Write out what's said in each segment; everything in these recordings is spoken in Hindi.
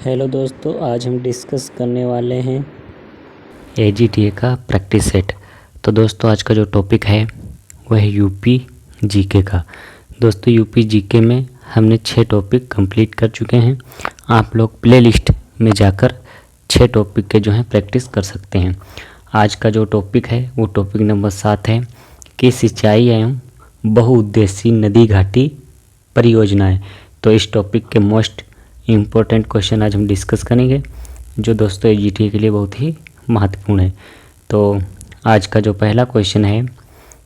हेलो दोस्तों, आज हम डिस्कस करने वाले हैं AGTA का प्रैक्टिस सेट। तो दोस्तों आज का जो टॉपिक है वह है यूपी जीके का। दोस्तों यूपी जीके में हमने 6 टॉपिक कंप्लीट कर चुके हैं। आप लोग प्लेलिस्ट में जाकर 6 टॉपिक के जो हैं प्रैक्टिस कर सकते हैं। आज का जो टॉपिक है वो टॉपिक नंबर 7 है कि सिंचाई एवं बहुउद्देशीय नदी घाटी परियोजनाएं। तो इस टॉपिक के मोस्ट इम्पोर्टेंट क्वेश्चन आज हम डिस्कस करेंगे, जो दोस्तों AGTA के लिए बहुत ही महत्वपूर्ण है। तो आज का जो पहला क्वेश्चन है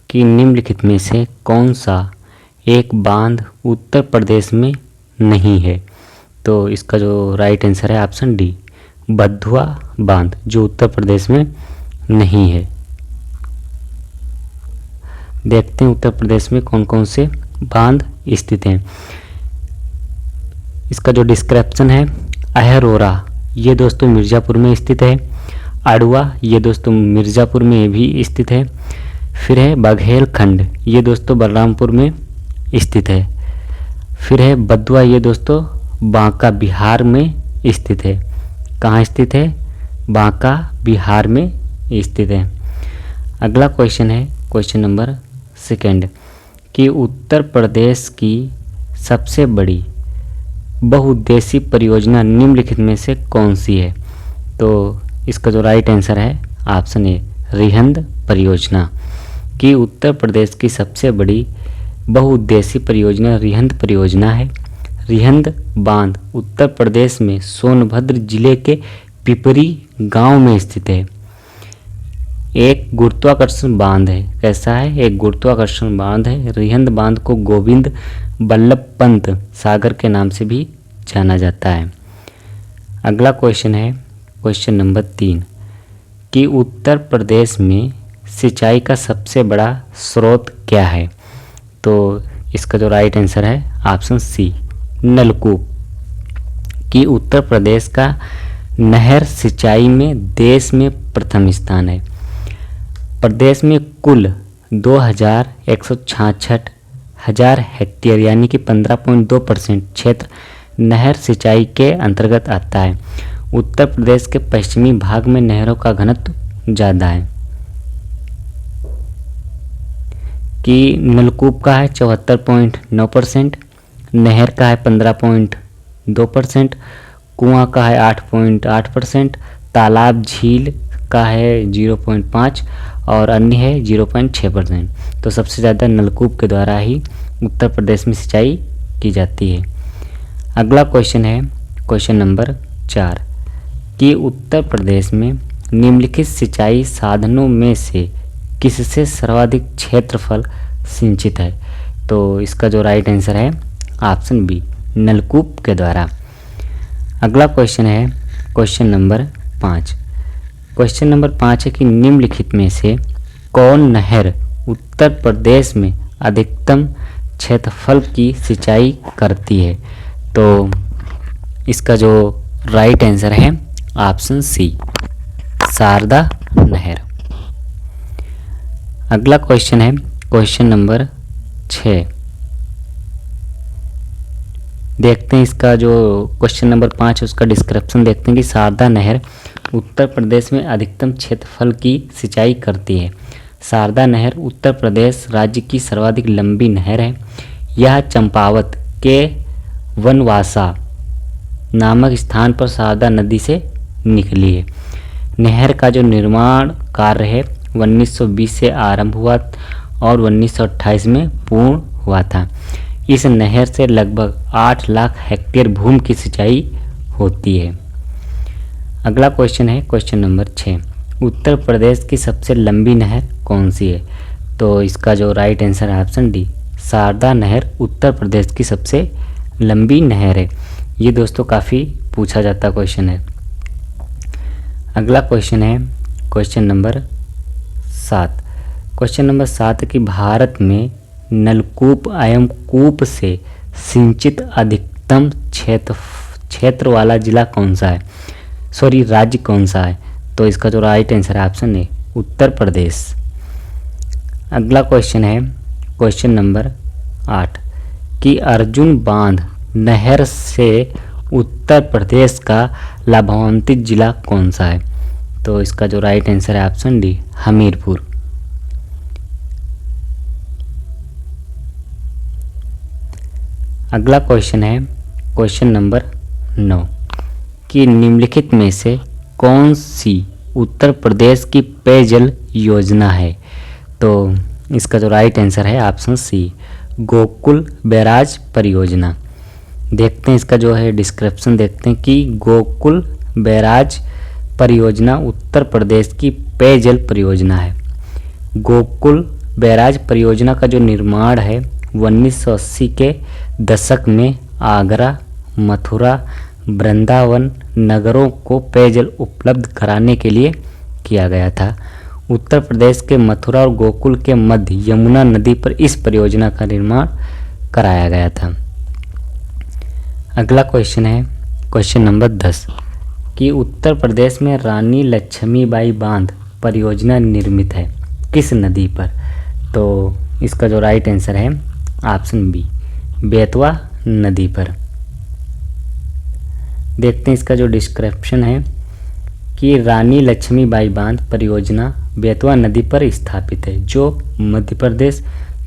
कि निम्नलिखित में से कौन सा एक बांध उत्तर प्रदेश में नहीं है। तो इसका जो राइट आंसर है ऑप्शन डी, बद्धुआ बांध, जो उत्तर प्रदेश में नहीं है। देखते हैं उत्तर प्रदेश में कौन कौन से बांध स्थित हैं। इसका जो डिस्क्रिप्शन है, अहरोरा ये दोस्तों मिर्ज़ापुर में स्थित है। अड़ुआ ये दोस्तों मिर्ज़ापुर में भी स्थित है। फिर है बघेलखंड ये दोस्तों बलरामपुर में स्थित है। फिर है बद्धुआ ये दोस्तों बांका बिहार में स्थित है। कहाँ स्थित है? बांका बिहार में स्थित है। अगला क्वेश्चन है क्वेश्चन नंबर 2 कि उत्तर प्रदेश की सबसे बड़ी बहुउद्देशीय परियोजना निम्नलिखित में से कौन सी है। तो इसका जो राइट आंसर है ऑप्शन ए, रिहंद परियोजना। कि उत्तर प्रदेश की सबसे बड़ी बहुउद्देशीय परियोजना रिहंद परियोजना है। रिहंद बांध उत्तर प्रदेश में सोनभद्र जिले के पिपरी गांव में स्थित है। एक गुरुत्वाकर्षण बांध है। कैसा है? एक गुरुत्वाकर्षण बांध है। रिहंद बांध को गोविंद बल्लभ पंत सागर के नाम से भी जाना जाता है। अगला क्वेश्चन है क्वेश्चन नंबर 3 कि उत्तर प्रदेश में सिंचाई का सबसे बड़ा स्रोत क्या है। तो इसका जो राइट आंसर है ऑप्शन सी, नलकूप। कि उत्तर प्रदेश का नहर सिंचाई में देश में प्रथम स्थान है। प्रदेश में कुल 2166 हजार हेक्टेयर यानी कि 15.2% क्षेत्र नहर सिंचाई के अंतर्गत आता है। उत्तर प्रदेश के पश्चिमी भाग में नहरों का घनत्व ज़्यादा है। कि नलकूप का है 74.9%, नहर का है 15.2%, कुआं का है 8.8%, तालाब झील का है 0.5 और अन्य है 0.6%। तो सबसे ज़्यादा नलकूप के द्वारा ही उत्तर प्रदेश में सिंचाई की जाती है। अगला क्वेश्चन है क्वेश्चन नंबर 4 कि उत्तर प्रदेश में निम्नलिखित सिंचाई साधनों में से किससे सर्वाधिक क्षेत्रफल सिंचित है। तो इसका जो राइट आंसर है ऑप्शन बी, नलकूप के द्वारा। अगला क्वेश्चन है क्वेश्चन नंबर 5। क्वेश्चन नंबर 5 है कि निम्नलिखित में से कौन नहर उत्तर प्रदेश में अधिकतम क्षेत्रफल की सिंचाई करती है। तो इसका जो राइट आंसर है ऑप्शन सी, शारदा नहर। अगला क्वेश्चन है क्वेश्चन नंबर 6। देखते हैं इसका जो क्वेश्चन नंबर 5 है उसका डिस्क्रिप्शन देखते हैं कि शारदा नहर उत्तर प्रदेश में अधिकतम क्षेत्रफल की सिंचाई करती है। शारदा नहर उत्तर प्रदेश राज्य की सर्वाधिक लंबी नहर है। यह चंपावत के वनवासा नामक स्थान पर शारदा नदी से निकली है। नहर का जो निर्माण कार्य है 1920 से आरंभ हुआ और 1928 में पूर्ण हुआ था। इस नहर से लगभग 8 लाख हेक्टेयर भूमि की सिंचाई होती है। अगला क्वेश्चन है क्वेश्चन नंबर 6। उत्तर प्रदेश की सबसे लंबी नहर कौन सी है। तो इसका जो राइट आंसर है ऑप्शन डी, शारदा नहर उत्तर प्रदेश की सबसे लंबी नहर है। ये दोस्तों काफ़ी पूछा जाता क्वेश्चन है। अगला क्वेश्चन है क्वेश्चन नंबर 7। क्वेश्चन नंबर 7 कि भारत में नलकूप एवं कूप से सिंचित अधिकतम क्षेत्र वाला जिला कौन सा है, राज्य कौन सा है। तो इसका जो राइट आंसर है ऑप्शन ए, उत्तर प्रदेश। अगला क्वेश्चन है क्वेश्चन नंबर 8 कि अर्जुन बांध नहर से उत्तर प्रदेश का लाभान्वित जिला कौन सा है? तो इसका जो राइट आंसर है ऑप्शन डी, हमीरपुर। अगला क्वेश्चन है क्वेश्चन नंबर 9 कि निम्नलिखित में से कौन सी उत्तर प्रदेश की पेयजल योजना है? तो इसका जो राइट आंसर है ऑप्शन सी, गोकुल बैराज परियोजना। देखते हैं इसका जो है डिस्क्रिप्शन देखते हैं कि गोकुल बैराज परियोजना उत्तर प्रदेश की पेयजल परियोजना है। गोकुल बैराज परियोजना का जो निर्माण है 1980 के दशक में आगरा, मथुरा, वृंदावन नगरों को पेयजल उपलब्ध कराने के लिए किया गया था। उत्तर प्रदेश के मथुरा और गोकुल के मध्य यमुना नदी पर इस परियोजना का निर्माण कराया गया था। अगला क्वेश्चन है क्वेश्चन नंबर 10 कि उत्तर प्रदेश में रानी लक्ष्मीबाई बांध परियोजना निर्मित है किस नदी पर? तो इसका जो राइट आंसर है ऑप्शन बी, बेतवा नदी पर। देखते हैं इसका जो डिस्क्रिप्शन है कि रानी लक्ष्मीबाई बांध परियोजना बेतवा नदी पर स्थापित है, जो मध्य प्रदेश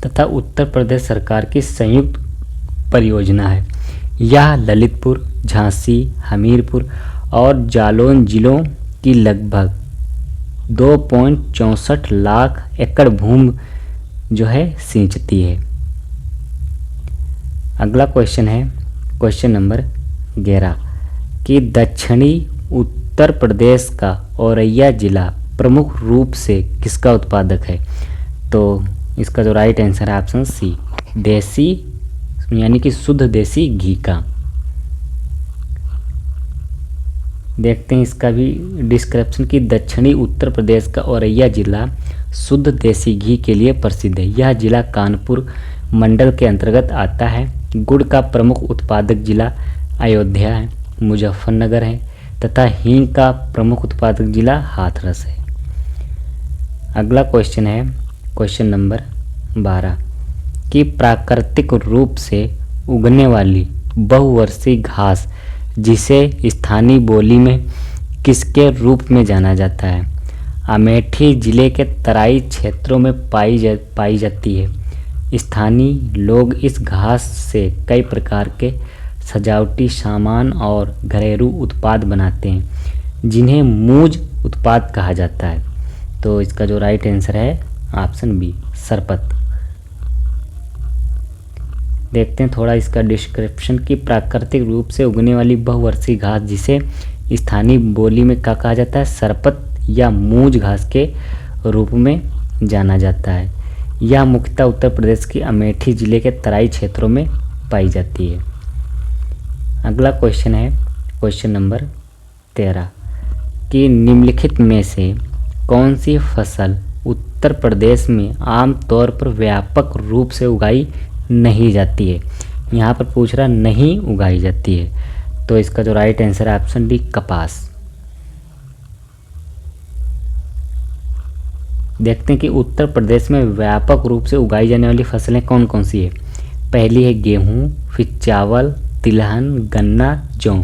तथा उत्तर प्रदेश सरकार की संयुक्त परियोजना है। यह ललितपुर, झांसी, हमीरपुर और जालौन जिलों की लगभग 2.64 लाख एकड़ भूमि जो है सिंचती है। अगला क्वेश्चन है क्वेश्चन नंबर 11 कि दक्षिणी उत्तर प्रदेश का औरैया जिला प्रमुख रूप से किसका उत्पादक है? तो इसका जो राइट आंसर है ऑप्शन सी, देसी यानी कि शुद्ध देसी घी का। देखते हैं इसका भी डिस्क्रिप्शन कि दक्षिणी उत्तर प्रदेश का औरैया जिला शुद्ध देसी घी के लिए प्रसिद्ध है। यह जिला कानपुर मंडल के अंतर्गत आता है। गुड़ का प्रमुख उत्पादक जिला अयोध्या है, मुजफ्फरनगर है तथा हींग का प्रमुख उत्पादक जिला हाथरस है। अगला क्वेश्चन है क्वेश्चन नंबर 12 कि प्राकृतिक रूप से उगने वाली बहुवर्षीय घास जिसे स्थानीय बोली में किसके रूप में जाना जाता है? अमेठी जिले के तराई क्षेत्रों में पाई जाती है। स्थानीय लोग इस घास से कई प्रकार के सजावटी सामान और घरेलू उत्पाद बनाते हैं, जिन्हें मूज उत्पाद कहा जाता है। तो इसका जो राइट आंसर है ऑप्शन बी, सरपत। देखते हैं थोड़ा इसका डिस्क्रिप्शन कि प्राकृतिक रूप से उगने वाली बहुवर्षीय घास जिसे स्थानीय बोली में क्या कहा जाता है? सरपत या मूज घास के रूप में जाना जाता है। यह मुख्यतः उत्तर प्रदेश की अमेठी जिले के तराई क्षेत्रों में पाई जाती है। अगला क्वेश्चन है क्वेश्चन नंबर 13 कि निम्नलिखित में से कौन सी फसल उत्तर प्रदेश में आमतौर पर व्यापक रूप से उगाई नहीं जाती है? यहाँ पर पूछ रहा नहीं उगाई जाती है। तो इसका जो राइट आंसर है ऑप्शन डी, कपास। देखते हैं कि उत्तर प्रदेश में व्यापक रूप से उगाई जाने वाली फसलें कौन कौन सी है। पहली है गेहूँ, फिर चावल, तिलहन, गन्ना, जौ,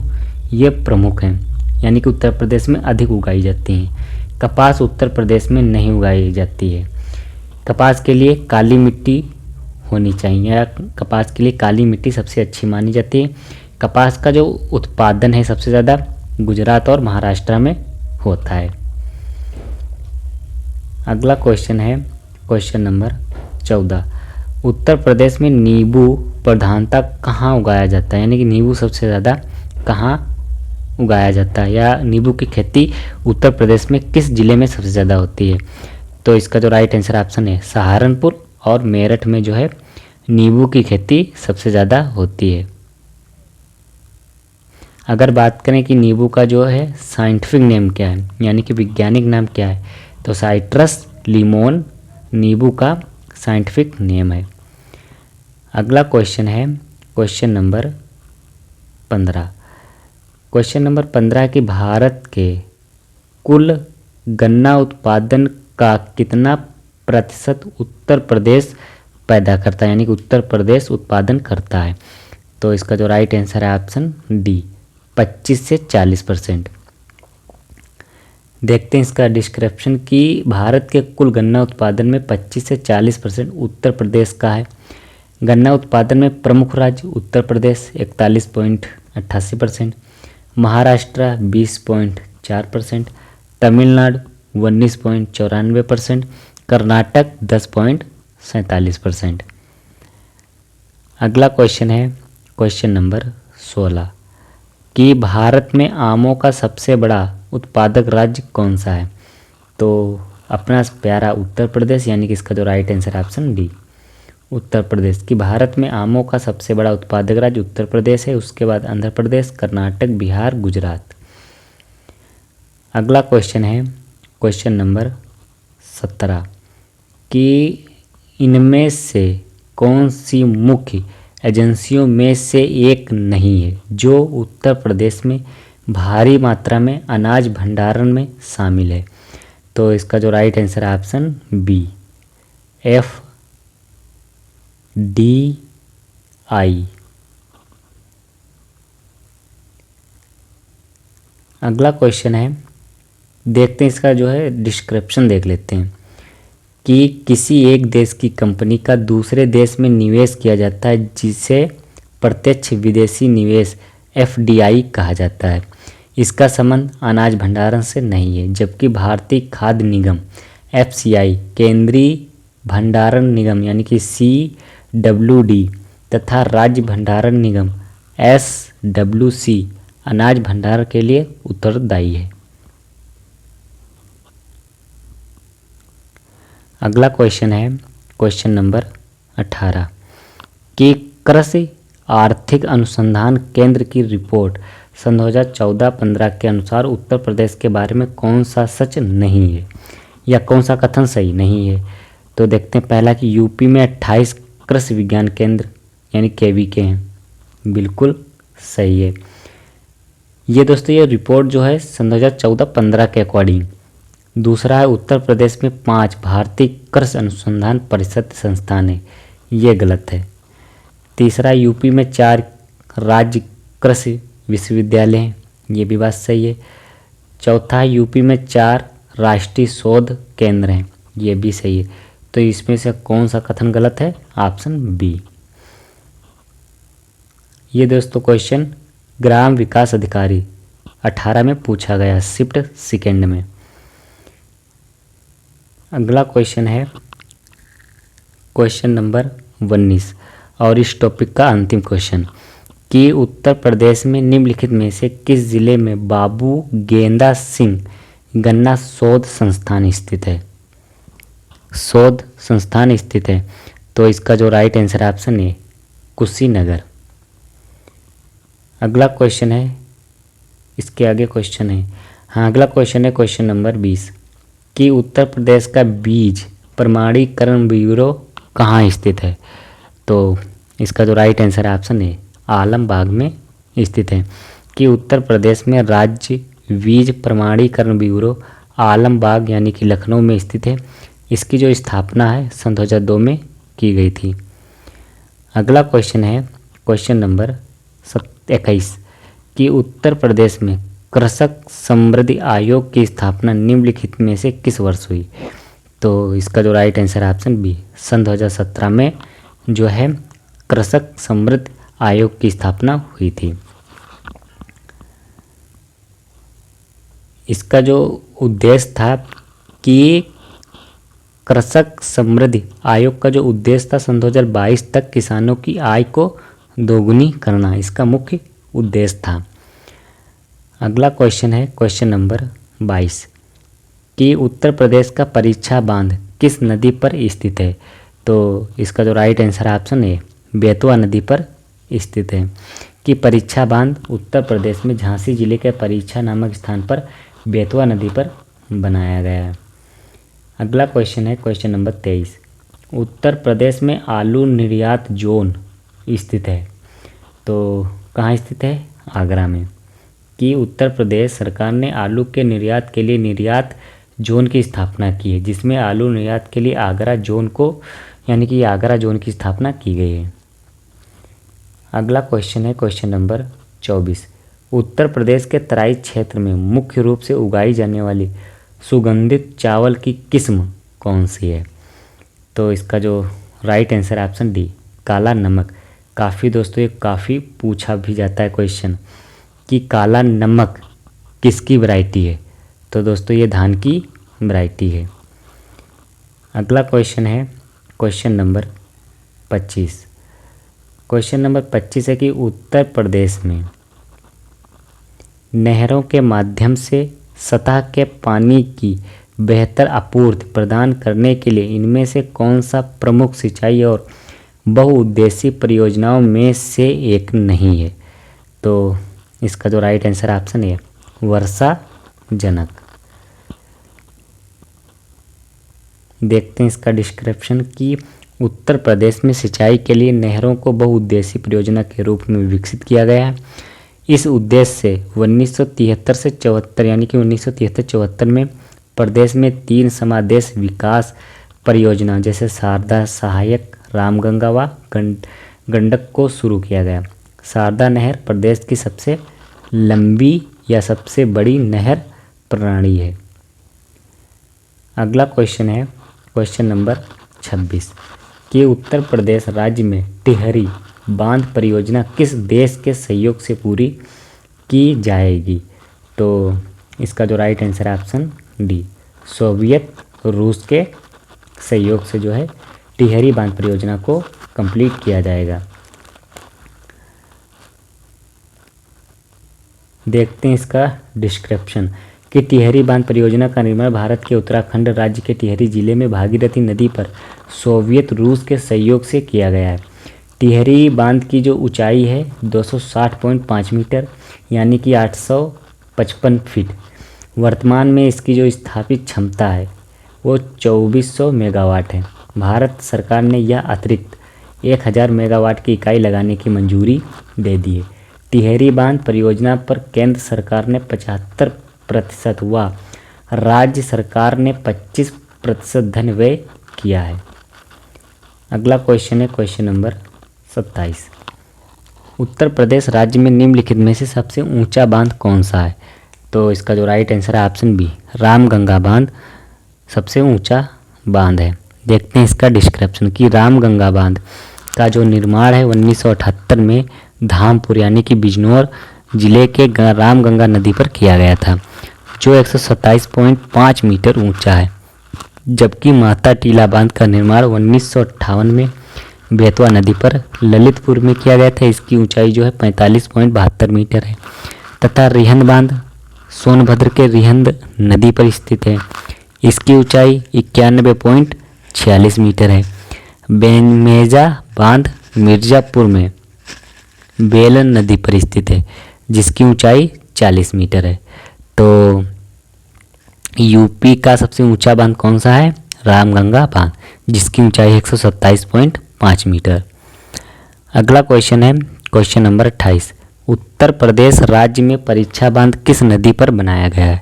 ये प्रमुख हैं, यानी कि उत्तर प्रदेश में अधिक उगाई जाती हैं। कपास उत्तर प्रदेश में नहीं उगाई जाती है। कपास के लिए काली मिट्टी होनी चाहिए, या कपास के लिए काली मिट्टी सबसे अच्छी मानी जाती है। कपास का जो उत्पादन है सबसे ज़्यादा गुजरात और महाराष्ट्र में होता है। अगला क्वेश्चन है क्वेश्चन नंबर 14 उत्तर प्रदेश में नींबू प्रधानता कहाँ उगाया जाता है, यानी कि नींबू सबसे ज़्यादा कहाँ उगाया जाता है, या नींबू की खेती उत्तर प्रदेश में किस जिले में सबसे ज़्यादा होती है? तो इसका जो राइट आंसर ऑप्शन है सहारनपुर और मेरठ में जो है नींबू की खेती सबसे ज़्यादा होती है। अगर बात करें कि नींबू का जो है साइंटिफिक नेम क्या है, यानी कि वैज्ञानिक नाम क्या है, तो साइट्रस लिमोन नींबू का साइंटिफिक नेम है। अगला क्वेश्चन है क्वेश्चन नंबर 15। क्वेश्चन नंबर 15 कि भारत के कुल गन्ना उत्पादन का कितना प्रतिशत उत्तर प्रदेश पैदा करता है, यानी कि उत्तर प्रदेश उत्पादन करता है? तो इसका जो राइट आंसर है ऑप्शन डी, 25 से 40%। देखते हैं इसका डिस्क्रिप्शन कि भारत के कुल गन्ना उत्पादन में 25 से 40% उत्तर प्रदेश का है। गन्ना उत्पादन में प्रमुख राज्य उत्तर प्रदेश 41.88%, महाराष्ट्र 20.4%, तमिलनाडु 19.94%, कर्नाटक 10.47%। अगला क्वेश्चन है क्वेश्चन नंबर 16 कि भारत में आमों का सबसे बड़ा उत्पादक राज्य कौन सा है। तो अपना प्यारा उत्तर प्रदेश, यानी कि इसका जो राइट आंसर है ऑप्शन डी उत्तर प्रदेश। कि भारत में आमों का सबसे बड़ा उत्पादक राज्य उत्तर प्रदेश है, उसके बाद आंध्र प्रदेश, कर्नाटक, बिहार, गुजरात। अगला क्वेश्चन है क्वेश्चन नंबर 17 कि इनमें से कौन सी मुख्य एजेंसियों में से एक नहीं है जो उत्तर प्रदेश में भारी मात्रा में अनाज भंडारण में शामिल है। तो इसका जो राइट आंसर है ऑप्शन बी FDI। अगला क्वेश्चन है, देखते हैं इसका जो है डिस्क्रिप्शन देख लेते हैं कि किसी एक देश की कंपनी का दूसरे देश में निवेश किया जाता है जिसे प्रत्यक्ष विदेशी निवेश FDI कहा जाता है। इसका संबंध अनाज भंडारण से नहीं है, जबकि भारतीय खाद्य निगम FCI, केंद्रीय भंडारण निगम यानी कि CWD तथा राज्य भंडारण निगम SWC अनाज भंडारण के लिए उत्तरदायी है। अगला क्वेश्चन है क्वेश्चन नंबर 18 कि कृषि आर्थिक अनुसंधान केंद्र की रिपोर्ट सन 2014-15 के अनुसार उत्तर प्रदेश के बारे में कौन सा सच नहीं है या कौन सा कथन सही नहीं है। तो देखते हैं पहला कि यूपी में 28 कृषि विज्ञान केंद्र यानी KVK हैं, बिल्कुल सही है। ये दोस्तों ये रिपोर्ट जो है सन 2014-15 के अकॉर्डिंग। दूसरा है उत्तर प्रदेश में 5 भारतीय कृषि अनुसंधान परिषद संस्थान है, ये गलत है। तीसरा यूपी में 4 राज्य कृषि विश्वविद्यालय हैं, ये भी बात सही है। चौथा यूपी में 4 राष्ट्रीय शोध केंद्र हैं, ये भी सही है। तो इसमें से कौन सा कथन गलत है, ऑप्शन बी। ये दोस्तों क्वेश्चन ग्राम विकास अधिकारी 18 में पूछा गया शिफ्ट सेकेंड में। अगला क्वेश्चन है क्वेश्चन नंबर 19 और इस टॉपिक का अंतिम क्वेश्चन कि उत्तर प्रदेश में निम्नलिखित में से किस जिले में बाबू गेंदा सिंह गन्ना शोध संस्थान स्थित है। शोध संस्थान स्थित है, तो इसका जो राइट आंसर है ऑप्शन ए कुशीनगर। अगला क्वेश्चन है, इसके आगे क्वेश्चन है, अगला क्वेश्चन है क्वेश्चन नंबर 20 कि उत्तर प्रदेश का बीज प्रमाणीकरण ब्यूरो कहाँ स्थित है। तो इसका जो राइट आंसर है ऑप्शन ए आलमबाग में स्थित है। कि उत्तर प्रदेश में राज्य बीज प्रमाणीकरण ब्यूरो आलमबाग यानी कि लखनऊ में स्थित है। इसकी जो स्थापना है सन 2002 में की गई थी। अगला क्वेश्चन है क्वेश्चन नंबर 21 कि उत्तर प्रदेश में कृषक समृद्धि आयोग की स्थापना निम्नलिखित में से किस वर्ष हुई। तो इसका जो राइट आंसर है ऑप्शन बी सन 2017 में जो है कृषक समृद्धि आयोग की स्थापना हुई थी। इसका जो उद्देश्य था कि कृषक समृद्धि आयोग का जो उद्देश्य था सन 2022 तक किसानों की आय को दोगुनी करना, इसका मुख्य उद्देश्य था। अगला क्वेश्चन है क्वेश्चन नंबर 22 कि उत्तर प्रदेश का परीक्षा बांध किस नदी पर स्थित है। तो इसका जो राइट आंसर है ऑप्शन ए बेतवा नदी पर स्थित है। कि परीक्षा बांध उत्तर प्रदेश में झांसी जिले के परीक्षा नामक स्थान पर बेतवा नदी पर बनाया गया है। अगला क्वेश्चन है क्वेश्चन नंबर 23 उत्तर प्रदेश में आलू निर्यात जोन स्थित है। तो कहाँ स्थित है, आगरा में। कि उत्तर प्रदेश सरकार ने आलू के निर्यात के लिए निर्यात जोन की स्थापना की है, जिसमें आलू निर्यात के लिए आगरा जोन को यानी कि आगरा जोन की स्थापना की गई है। अगला क्वेश्चन है क्वेश्चन नंबर 24 उत्तर प्रदेश के तराई क्षेत्र में मुख्य रूप से उगाई जाने वाली सुगंधित चावल की किस्म कौन सी है? तो इसका जो राइट आंसर ऑप्शन डी, काला नमक। काफ़ी दोस्तों, ये काफ़ी पूछा भी जाता है क्वेश्चन कि काला नमक किसकी वैरायटी है? तो दोस्तों ये धान की वैरायटी है। अगला क्वेश्चन है क्वेश्चन नंबर 25। क्वेश्चन नंबर 25 है कि उत्तर प्रदेश में नहरों के माध्यम से सतह के पानी की बेहतर आपूर्ति प्रदान करने के लिए इनमें से कौन सा प्रमुख सिंचाई और बहुउद्देशीय परियोजनाओं में से एक नहीं है? तो इसका जो राइट आंसर ऑप्शन है वर्षा जनक। देखते हैं इसका डिस्क्रिप्शन कि उत्तर प्रदेश में सिंचाई के लिए नहरों को बहुउद्देशीय परियोजना के रूप में विकसित किया गया है। इस उद्देश्य से 1973 से 74 यानी कि 1973-74 में प्रदेश में 3 समादेश विकास परियोजना जैसे शारदा, सहायक, रामगंगा व गंडक को शुरू किया गया। शारदा नहर प्रदेश की सबसे लंबी या सबसे बड़ी नहर प्रणाली है। अगला क्वेश्चन है क्वेश्चन नंबर 26 कि उत्तर प्रदेश राज्य में टिहरी बांध परियोजना किस देश के सहयोग से पूरी की जाएगी? तो इसका जो राइट आंसर है ऑप्शन डी, सोवियत रूस के सहयोग से जो है टिहरी बांध परियोजना को कंप्लीट किया जाएगा। देखते हैं इसका डिस्क्रिप्शन कि टिहरी बांध परियोजना का निर्माण भारत के उत्तराखंड राज्य के टिहरी जिले में भागीरथी नदी पर सोवियत रूस के सहयोग से किया गया है। टिहरी बांध की जो ऊंचाई है 260.5 मीटर यानी कि 855 फीट। वर्तमान में इसकी जो स्थापित क्षमता है वो 2400 मेगावाट है। भारत सरकार ने यह अतिरिक्त 1000 मेगावाट की इकाई लगाने की मंजूरी दे दी है। टिहरी बांध परियोजना पर केंद्र सरकार ने 75% व राज्य सरकार ने 25% धन व्यय किया है। अगला क्वेश्चन है क्वेश्चन नंबर 27। उत्तर प्रदेश राज्य में निम्नलिखित में से सबसे ऊंचा बांध कौन सा है? तो इसका जो राइट आंसर है ऑप्शन बी, रामगंगा बांध सबसे ऊंचा बांध है। देखते हैं इसका डिस्क्रिप्शन कि रामगंगा बांध का जो निर्माण है 1978 में धामपुर यानी कि बिजनौर जिले के रामगंगा नदी पर किया गया था, जो 127.5 मीटर ऊंचा है। जबकि माता टीला बांध का निर्माण 1958 में बेतवा नदी पर ललितपुर में किया गया था। इसकी ऊंचाई जो है 45.72 मीटर है तथा रिहंद बांध सोनभद्र के रिहंद नदी पर स्थित है। इसकी ऊंचाई 91.46 मीटर है। बेनमेजा बांध मिर्जापुर में बेलन नदी पर स्थित है जिसकी ऊंचाई 40 मीटर है। तो यूपी का सबसे ऊंचा बांध कौन सा है? रामगंगा बांध जिसकी ऊंचाई 127.5 मीटर। अगला क्वेश्चन है क्वेश्चन नंबर 28। उत्तर प्रदेश राज्य में परीक्षा बांध किस नदी पर बनाया गया है?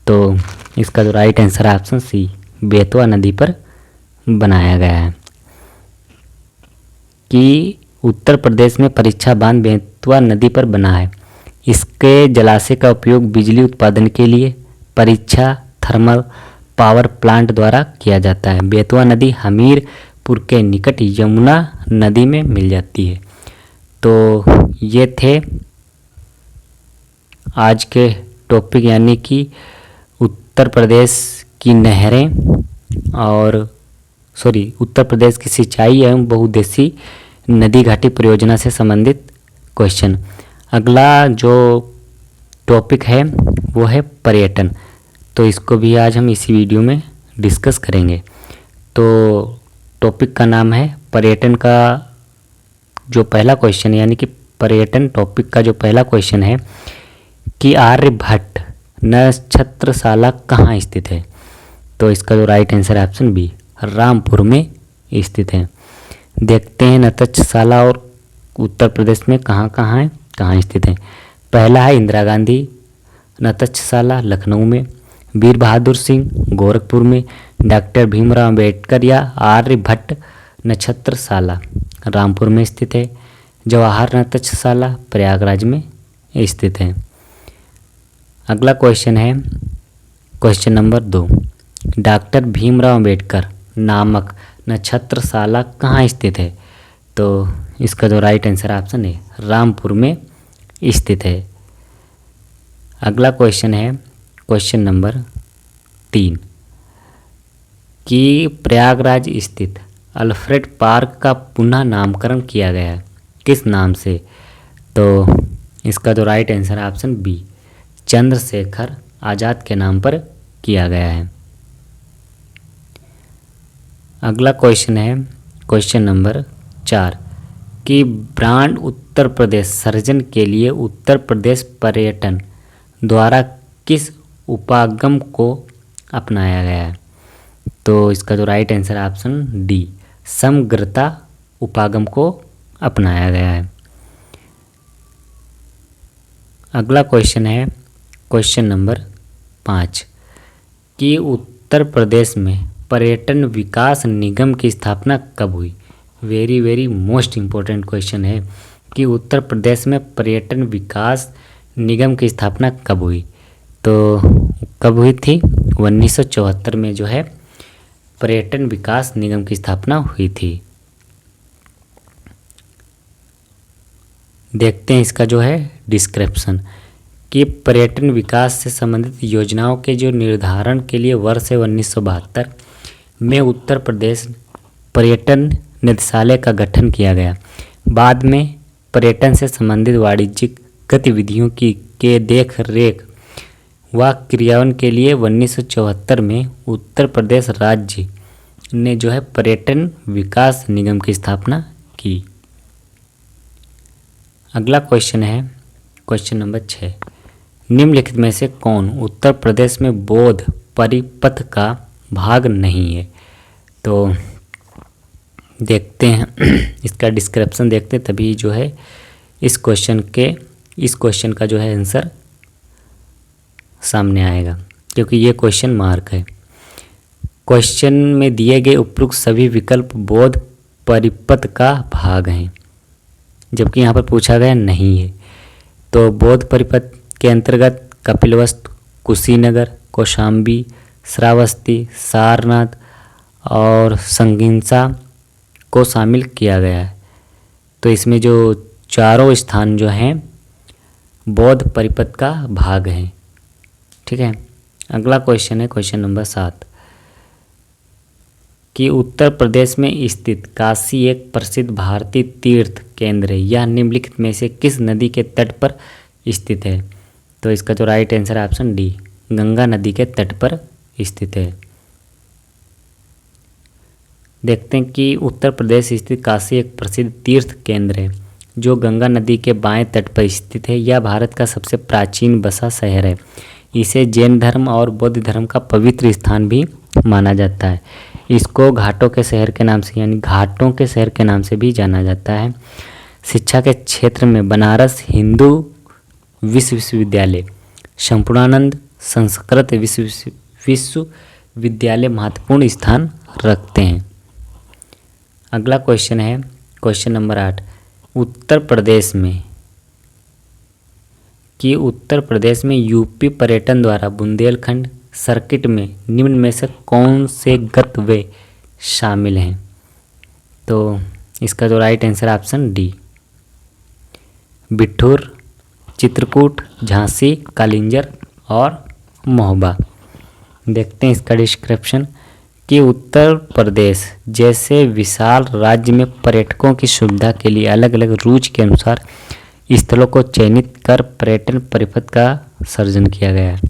तो इसका जो राइट आंसर है ऑप्शन सी, बेतवा नदी पर बनाया गया है। कि उत्तर प्रदेश में परीक्षा बांध बेतवा नदी पर बना है। इसके जलाशय का उपयोग बिजली उत्पादन के लिए परीक्षा थर्मल पावर प्लांट द्वारा किया जाता है। बेतवा नदी हमीरपुर के निकट यमुना नदी में मिल जाती है। तो ये थे आज के टॉपिक यानी कि उत्तर प्रदेश की नहरें और उत्तर प्रदेश की सिंचाई एवं बहुउद्देशीय नदी घाटी परियोजना से संबंधित क्वेश्चन। अगला जो टॉपिक है वो है पर्यटन, तो इसको भी आज हम इसी वीडियो में डिस्कस करेंगे। तो टॉपिक का नाम है पर्यटन का जो पहला क्वेश्चन यानी कि पर्यटन टॉपिक का जो पहला क्वेश्चन है कि आर्यभट्ट नक्षत्रशाला कहाँ स्थित है? तो इसका जो राइट आंसर है ऑप्शन बी, रामपुर में स्थित है। देखते हैं नक्षत्रशाला और उत्तर प्रदेश में कहाँ स्थित है। पहला है इंदिरा गांधी नक्षत्रशाला लखनऊ में, वीर बहादुर सिंह गोरखपुर में, डॉक्टर भीमराव अंबेडकर या आर्यभट्ट नक्षत्रशाला रामपुर में स्थित है, जवाहर नक्षत्रशाला प्रयागराज में स्थित है। अगला क्वेश्चन है question number 2, doctor Bhimrao Ambedkar नामक नक्षत्रशाला कहाँ स्थित है? तो इसका जो राइट आंसर ऑप्शन है रामपुर में स्थित है। अगला क्वेश्चन है क्वेश्चन नंबर 3 कि प्रयागराज स्थित अल्फ्रेड पार्क का पुनः नामकरण किया गया है किस नाम से? तो इसका जो right answer option B Chandrashekhar Azad के नाम पर किया गया है। अगला क्वेश्चन है क्वेश्चन नंबर 4 कि ब्रांड उत्तर प्रदेश सृजन के लिए उत्तर प्रदेश पर्यटन द्वारा किस उपागम को अपनाया गया है? तो इसका जो राइट आंसर ऑप्शन डी समग्रता उपागम को अपनाया गया है। अगला क्वेश्चन है क्वेश्चन नंबर 5 कि उत्तर प्रदेश में पर्यटन विकास निगम की स्थापना कब हुई? वेरी मोस्ट इम्पोर्टेंट क्वेश्चन है कि उत्तर प्रदेश में पर्यटन विकास निगम की स्थापना कब हुई? तो कब हुई थी? 1974 में जो है पर्यटन विकास निगम की स्थापना हुई थी। देखते हैं इसका जो है डिस्क्रिप्शन कि पर्यटन विकास से संबंधित योजनाओं के जो निर्धारण के लिए वर्ष 1972 में उत्तर प्रदेश पर्यटन निदेशालय का गठन किया गया। बाद में पर्यटन से संबंधित वाणिज्यिक गतिविधियों के देख रेख व क्रियान्वयन के लिए 1974 में उत्तर प्रदेश राज्य ने जो है पर्यटन विकास निगम की स्थापना की। अगला क्वेश्चन है क्वेश्चन नंबर 6 निम्नलिखित में से कौन उत्तर प्रदेश में बौद्ध परिपथ का भाग नहीं है? तो देखते हैं इसका डिस्क्रिप्शन देखते हैं, तभी जो है इस क्वेश्चन का जो है आंसर सामने आएगा, क्योंकि ये क्वेश्चन मार्क है। क्वेश्चन में दिए गए उपरोक्त सभी विकल्प बौद्ध परिपथ का भाग हैं, जबकि यहाँ पर पूछा गया नहीं है। तो बौद्ध परिपथ के अंतर्गत कपिलवस्तु, कुशीनगर, कौशाम्बी, श्रावस्ती, सारनाथ और संगिंसा को शामिल किया गया है। तो इसमें जो चारों स्थान जो हैं बौद्ध परिपथ का भाग हैं। ठीक है। अगला क्वेश्चन है क्वेश्चन नंबर 7 कि उत्तर प्रदेश में स्थित काशी एक प्रसिद्ध भारतीय तीर्थ केंद्र है। यह निम्नलिखित में से किस नदी के तट पर स्थित है? तो इसका जो right answer option D Ganga नदी के तट पर स्थित है। देखते हैं कि उत्तर प्रदेश स्थित काशी एक प्रसिद्ध तीर्थ केंद्र है जो गंगा नदी के बाएं तट पर स्थित है। यह भारत का सबसे प्राचीन बसा शहर है। इसे जैन धर्म और बौद्ध धर्म का पवित्र स्थान भी माना जाता है। इसको घाटों के शहर के नाम से यानी घाटों के शहर के नाम से भी जाना जाता है। शिक्षा के क्षेत्र में बनारस हिंदू विश्वविद्यालय, संपूर्णानंद संस्कृत विश्वविद्यालय महत्वपूर्ण स्थान रखते हैं। अगला क्वेश्चन है क्वेश्चन नंबर 8 उत्तर प्रदेश में यूपी पर्यटन द्वारा बुंदेलखंड सर्किट में निम्न में से कौन से गंतव्य शामिल हैं? तो इसका जो right answer option D Bithoor, Chitrakoot, Jhansi, Kalinjar और महोबा। देखते हैं इसका डिस्क्रिप्शन कि उत्तर प्रदेश जैसे विशाल राज्य में पर्यटकों की सुविधा के लिए अलग अलग रुचि के अनुसार स्थलों को चयनित कर पर्यटन परिपथ का सृजन किया गया है।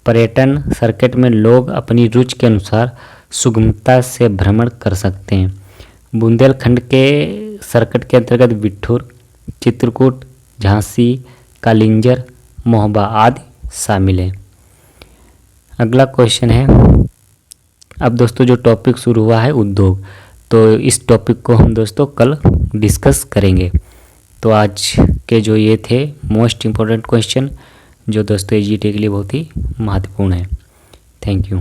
पर्यटन सर्किट में लोग अपनी रुचि के अनुसार सुगमता से भ्रमण कर सकते हैं। बुंदेलखंड के सर्किट के अंतर्गत बिठूर, चित्रकूट, झांसी, कालिंजर, महोबा आदि शामिल हैं। अगला क्वेश्चन है, अब दोस्तों जो टॉपिक शुरू हुआ है उद्योग, तो इस टॉपिक को हम दोस्तों कल डिस्कस करेंगे। तो आज के जो ये थे मोस्ट इम्पोर्टेंट क्वेश्चन जो दोस्तों एजीटी के लिए बहुत ही महत्वपूर्ण है। Thank you.